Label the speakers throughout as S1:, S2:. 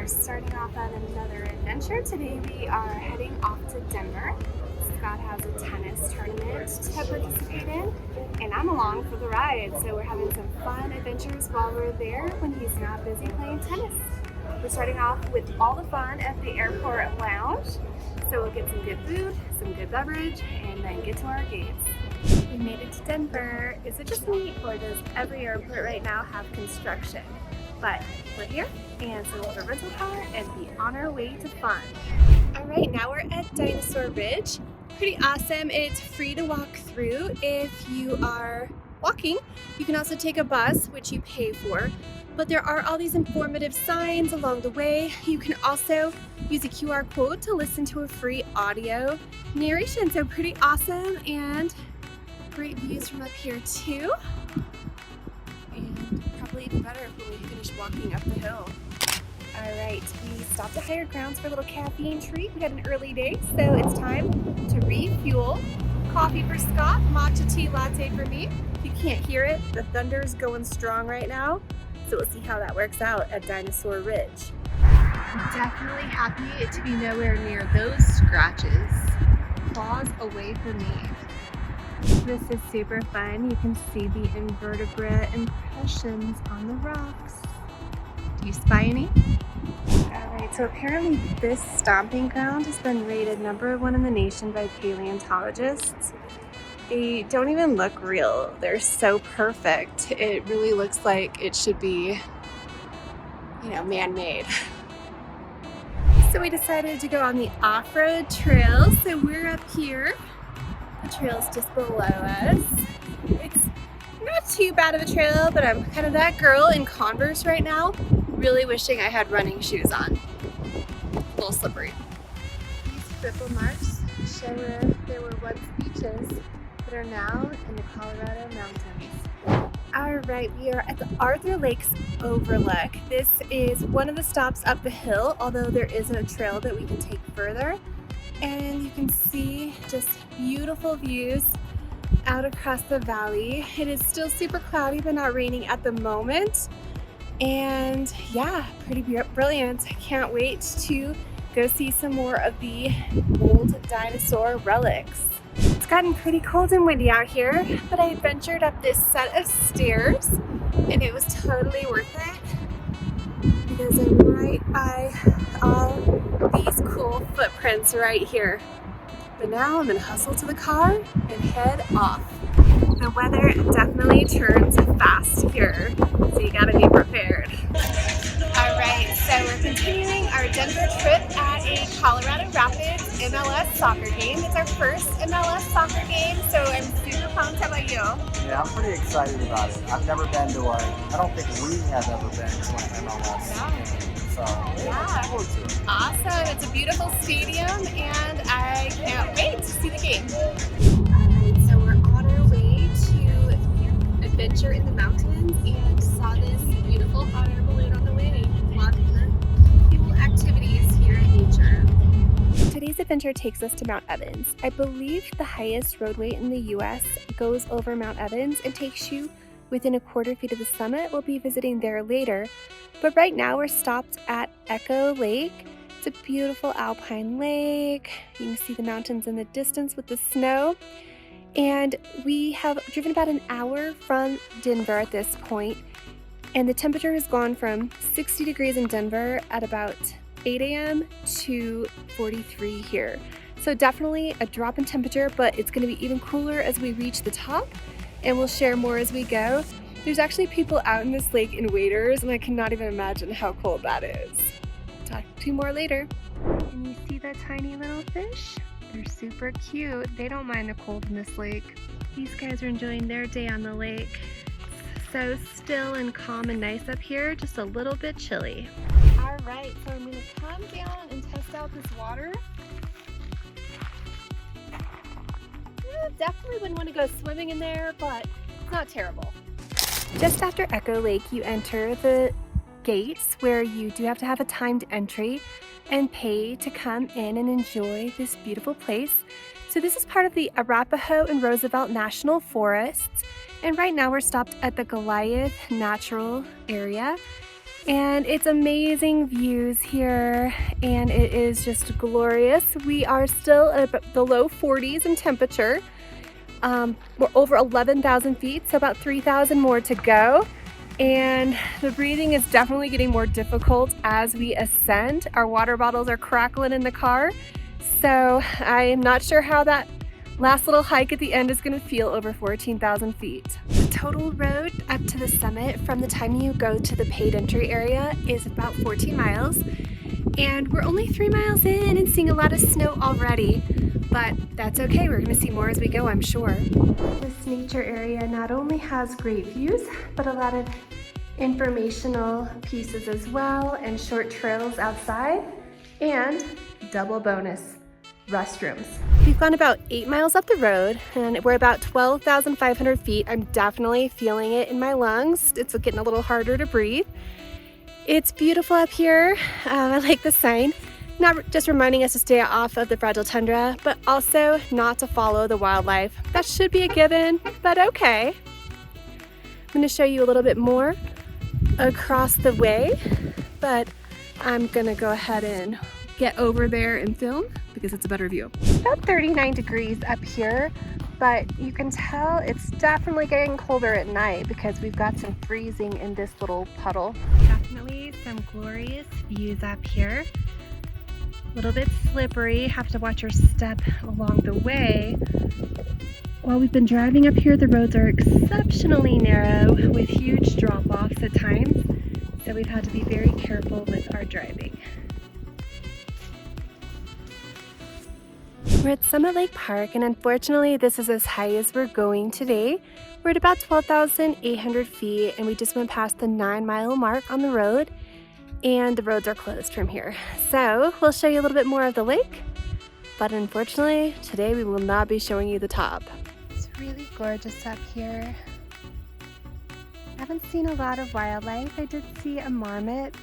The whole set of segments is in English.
S1: are starting off on another adventure. Today we are heading off to Denver. Scott has a tennis tournament to participate in, and I'm along for the ride. So we're having some fun adventures while we're there when he's not busy playing tennis. We're starting off with all the fun at the airport lounge. So we'll get some good food, some good beverage, and then get to our gates. We made it to Denver. Is it just me, or does every airport right now have construction? But we're here, and so we'll have a rental car and be on our way to fun. All right, now we're at Dinosaur Ridge. Pretty awesome. It's free to walk through if you are walking. You can also take a bus, which you pay for. But there are all these informative signs along the way. You can also use a QR code to listen to a free audio narration. So pretty awesome, and great views from up here too. And probably even better when we finish walking up the hill. All right, we stopped at Higher Grounds for a little caffeine treat. We had an early day, so it's time to refuel. Coffee for Scott, matcha tea latte for me. If you can't hear it, the thunder is going strong right now. So we'll see how that works out at Dinosaur Ridge. I'm definitely happy to be nowhere near those scratches. Claws away from me. This is super fun. You can see the invertebrate impressions on the rocks. Do you spy any? Alright, so apparently this stomping ground has been rated #1 in the nation by paleontologists. They don't even look real. They're so perfect. It really looks like it should be, man-made. So we decided to go on the off-road trail. So we're up here. The trail's just below us. It's not too bad of a trail, but I'm kind of that girl in Converse right now, really wishing I had running shoes on. A little slippery. These ripple marks show where there were once beaches that are now in the Colorado mountains. All right, we are at the Arthur Lakes Overlook. This is one of the stops up the hill, although there is a trail that we can take further. And you can see just beautiful views out across the valley. It is still super cloudy, but not raining at the moment. And yeah, pretty brilliant. I can't wait to go see some more of the old dinosaur relics. It's gotten pretty cold and windy out here, but I adventured up this set of stairs and it was totally worth it because I'm right by all these cool footprints right here. But now I'm gonna hustle to the car and head off. The weather definitely turns fast here, so you gotta be prepared. All right, so we're continuing our Denver trip at a Colorado Rapids MLS soccer game. It's our first MLS soccer game, so I'm super pumped. How about you?
S2: Yeah, I'm pretty excited about it. I've never been to one. I don't think we have ever been to an MLS game, so
S1: Yeah.
S2: looking forward to it.
S1: Awesome, it's a beautiful stadium, and I can't wait to see the game. All right, so we're on our way to adventure in the mountains and saw this beautiful hot air balloon on the way. Lots of cool activities here in nature. Today's adventure takes us to Mount Evans. I believe the highest roadway in the U.S. goes over Mount Evans and takes you within a quarter feet of the summit. We'll be visiting there later. But right now we're stopped at Echo Lake. It's a beautiful alpine lake. You can see the mountains in the distance with the snow. And we have driven about an hour from Denver at this point. And the temperature has gone from 60 degrees in Denver at about 8 a.m. to 43 here. So definitely a drop in temperature, but it's going to be even cooler as we reach the top, and we'll share more as we go. There's actually people out in this lake in waders, and I cannot even imagine how cold that is. Talk to you more later. And you see that tiny little fish? They're super cute. They don't mind the cold in this lake. These guys are enjoying their day on the lake. It's so still and calm and nice up here, just a little bit chilly. All right, so I'm gonna come down and test out this water. Yeah, definitely wouldn't want to go swimming in there, but it's not terrible. Just after Echo Lake, you enter the gates where you do have to have a timed entry and pay to come in and enjoy this beautiful place. So this is part of the Arapahoe and Roosevelt National Forests. And right now we're stopped at the Goliath Natural Area. And it's amazing views here, and it is just glorious. We are still at the low 40s in temperature. We're over 11,000 feet, so about 3,000 more to go. And the breathing is definitely getting more difficult as we ascend. Our water bottles are crackling in the car, so I am not sure how that last little hike at the end is going to feel over 14,000 feet. The total road up to the summit from the time you go to the paid entry area is about 14 miles, and we're only 3 miles in and seeing a lot of snow already, but that's okay. We're going to see more as we go, I'm sure. This nature area not only has great views, but a lot of informational pieces as well, and short trails outside, and double bonus, restrooms. We've gone about 8 miles up the road, and we're about 12,500 feet. I'm definitely feeling it in my lungs. It's getting a little harder to breathe. It's beautiful up here. I like the sign, not just reminding us to stay off of the fragile tundra, but also not to follow the wildlife. That should be a given, but okay. I'm going to show you a little bit more across the way, but I'm going to go ahead and get over there and film because it's a better view. About 39 degrees up here, but you can tell it's definitely getting colder at night because we've got some freezing in this little puddle. Definitely some glorious views up here. A little bit slippery, have to watch your step along the way. While we've been driving up here, the roads are exceptionally narrow with huge drop-offs at times, so we've had to be very careful with our driving. We're at Summit Lake Park, and unfortunately this is as high as we're going today. We're at about 12,800 feet, and we just went past the 9-mile mark on the road, and the roads are closed from here. So we'll show you a little bit more of the lake, but unfortunately today we will not be showing you the top. It's really gorgeous up here. I haven't seen a lot of wildlife. I did see a marmot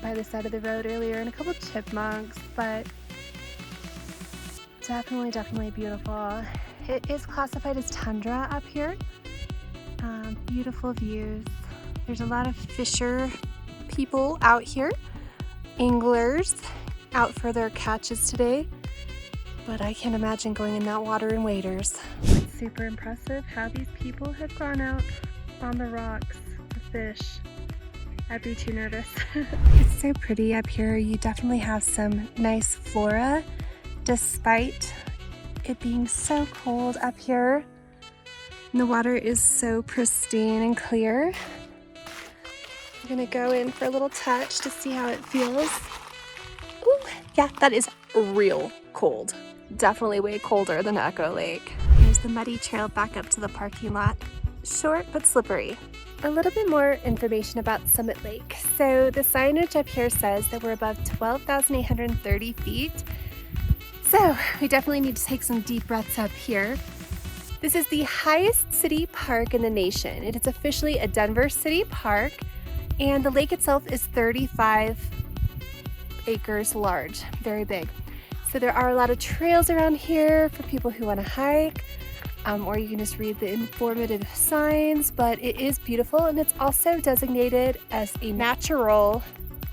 S1: by the side of the road earlier and a couple chipmunks, but definitely beautiful. It is classified as tundra up here. Beautiful views. There's a lot of fisher people out here, anglers out for their catches today, but I can't imagine going in that water in waders. It's super impressive how these people have gone out on the rocks to fish. I'd be too nervous. It's so pretty up here. You definitely have some nice flora despite it being so cold up here. And the water is so pristine and clear. I'm gonna go in for a little touch to see how it feels. Ooh, yeah, that is real cold. Definitely way colder than Echo Lake. There's the muddy trail back up to the parking lot. Short but slippery. A little bit more information about Summit Lake. So the signage up here says that we're above 12,830 feet. So we definitely need to take some deep breaths up here. This is the highest city park in the nation. It is officially a Denver city park, and the lake itself is 35 acres large, very big. So there are a lot of trails around here for people who want to hike, or you can just read the informative signs, but it is beautiful, and it's also designated as a natural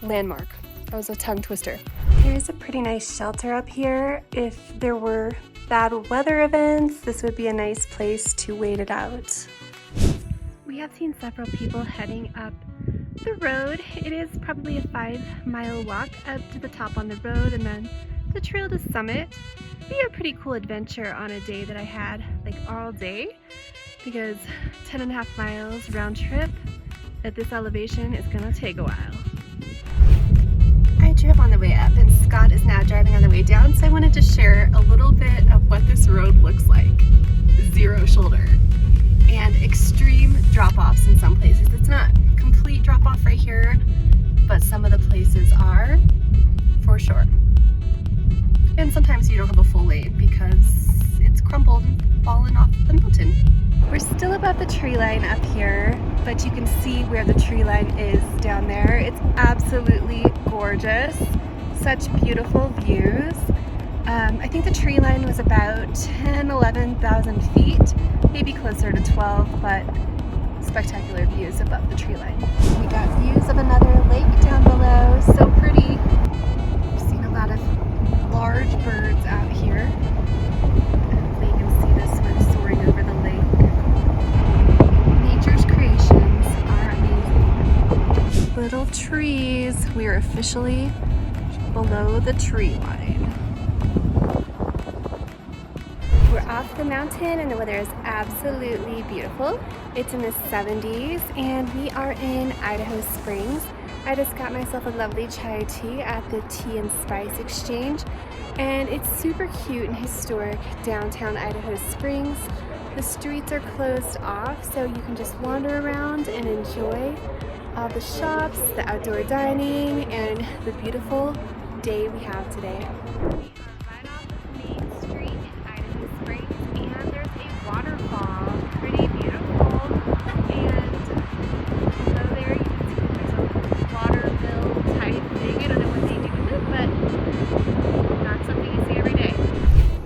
S1: landmark. That was a tongue twister. There is a pretty nice shelter up here. If there were bad weather events, this would be a nice place to wait it out. We have seen several people heading up the road. It is probably a 5-mile walk up to the top on the road and then the trail to summit. It'd be a pretty cool adventure on a day that I had like all day, because 10.5 miles round trip at this elevation is gonna take a while. I drove on the way up and Scott is now driving on the way down, so I wanted to share a little bit of what this road looks like. Zero shoulder and extreme drop-offs in some places. It's not complete drop-off right here, but some of the places are for sure. And sometimes you don't have a full lane because it's crumbled and fallen off the mountain. We're still above the tree line up here, but you can see where the tree line is down there. It's absolutely gorgeous. Such beautiful views. I think the tree line was about 10,000, 11,000 feet, maybe closer to 12, but spectacular views above the tree line. We got views of another lake down below, so pretty. We've seen a lot of large birds out here. Hopefully you can see this one soaring over the lake. Nature's creations are amazing. Little trees. We are officially below the tree line. We're off the mountain and the weather is absolutely beautiful. It's in the 70s and we are in Idaho Springs. I just got myself a lovely chai tea at the Tea and Spice Exchange, and it's super cute and historic downtown Idaho Springs. The streets are closed off so you can just wander around and enjoy all the shops, the outdoor dining, and the beautiful day we have today. Right off of Main Street in Idaho Springs, and there's a waterfall, pretty beautiful, and below there you can see there's a water bill type thing. I don't know what they do with it, but not something you see every day.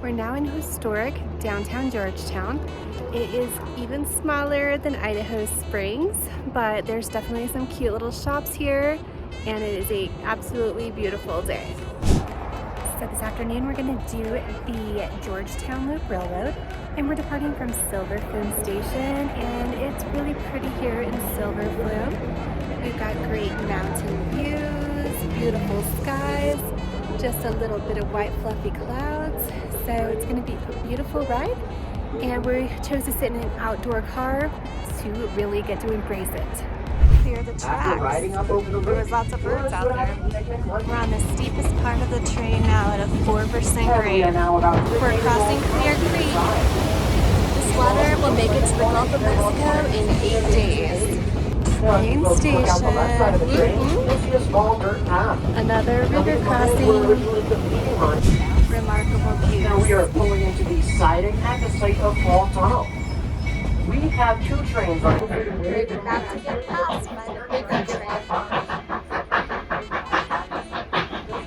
S1: We're now in historic downtown Georgetown. It is even smaller than Idaho Springs, but there's definitely some cute little shops here, and it is an absolutely beautiful day. So this afternoon we're going to do the Georgetown Loop Railroad, and we're departing from Silver Flume Station, and it's really pretty here in Silver Flume. We've got great mountain views, beautiful skies, just a little bit of white fluffy clouds, so it's going to be a beautiful ride, and we chose to sit in an outdoor car to really get to embrace it. Clear the tracks. There was lots of birds out there. We're on the steepest part of the train now at a 4% grade. We're crossing Clear Creek. This water will make it to the Gulf of Mexico in 8 days. Main station. Another river crossing. Remarkable views.
S3: Now we are pulling into the siding at the site of Fall Tunnel. We have 2 trains running.
S1: We're about to get passed by the river train.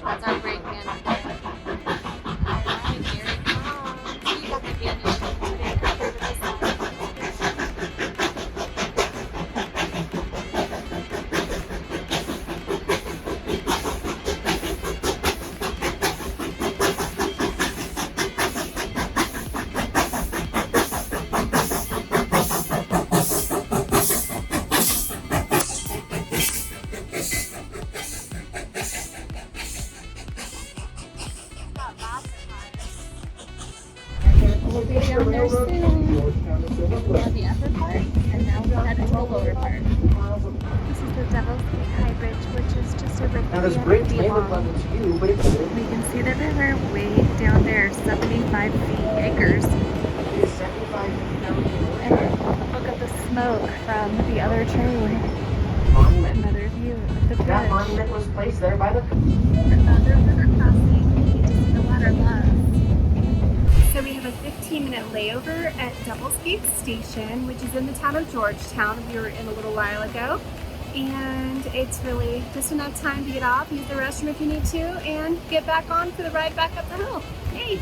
S1: That's our brakeman. Alright, here it comes. We got the baby today over to the side. We'll be down there soon on the upper part, and now we'll head into the lower part. This is the Devil's Gate High Bridge, which is just over 300 feet long. We can see the river way down there, 75 acres. And look at the smoke from the other train. Another view of the bridge.
S3: That monument was placed there by the...
S1: Another river crossing. You get to see the water love. So we have a 15-minute layover at Devil's Gate Station, which is in the town of Georgetown. We were in a little while ago. And it's really just enough time to get off, use the restroom if you need to, and get back on for the ride back up the hill. Yay!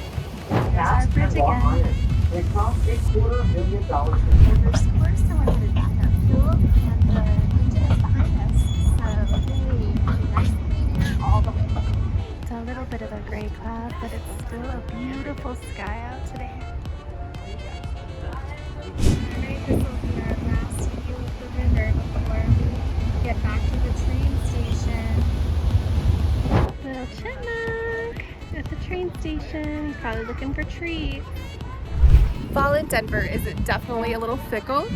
S1: There's our bridge again.
S3: It cost $250,000.
S1: There's of course someone headed back up fuel, and the engine is behind us. So yay! Nice and clear all the way. It's a little bit of a gray cloud, but it's still a beautiful sky out today. Alright, this will be our last view of the river before we get back to the train station. Little chipmunk at the train station, probably looking for treats. Fall in Denver is definitely a little fickle.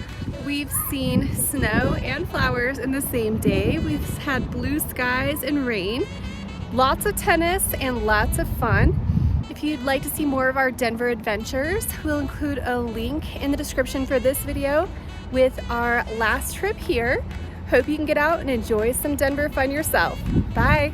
S1: We've seen snow and flowers in the same day. We've had blue skies and rain. Lots of tennis and lots of fun. If you'd like to see more of our Denver adventures, we'll include a link in the description for this video with our last trip here. Hope you can get out and enjoy some Denver fun yourself. Bye!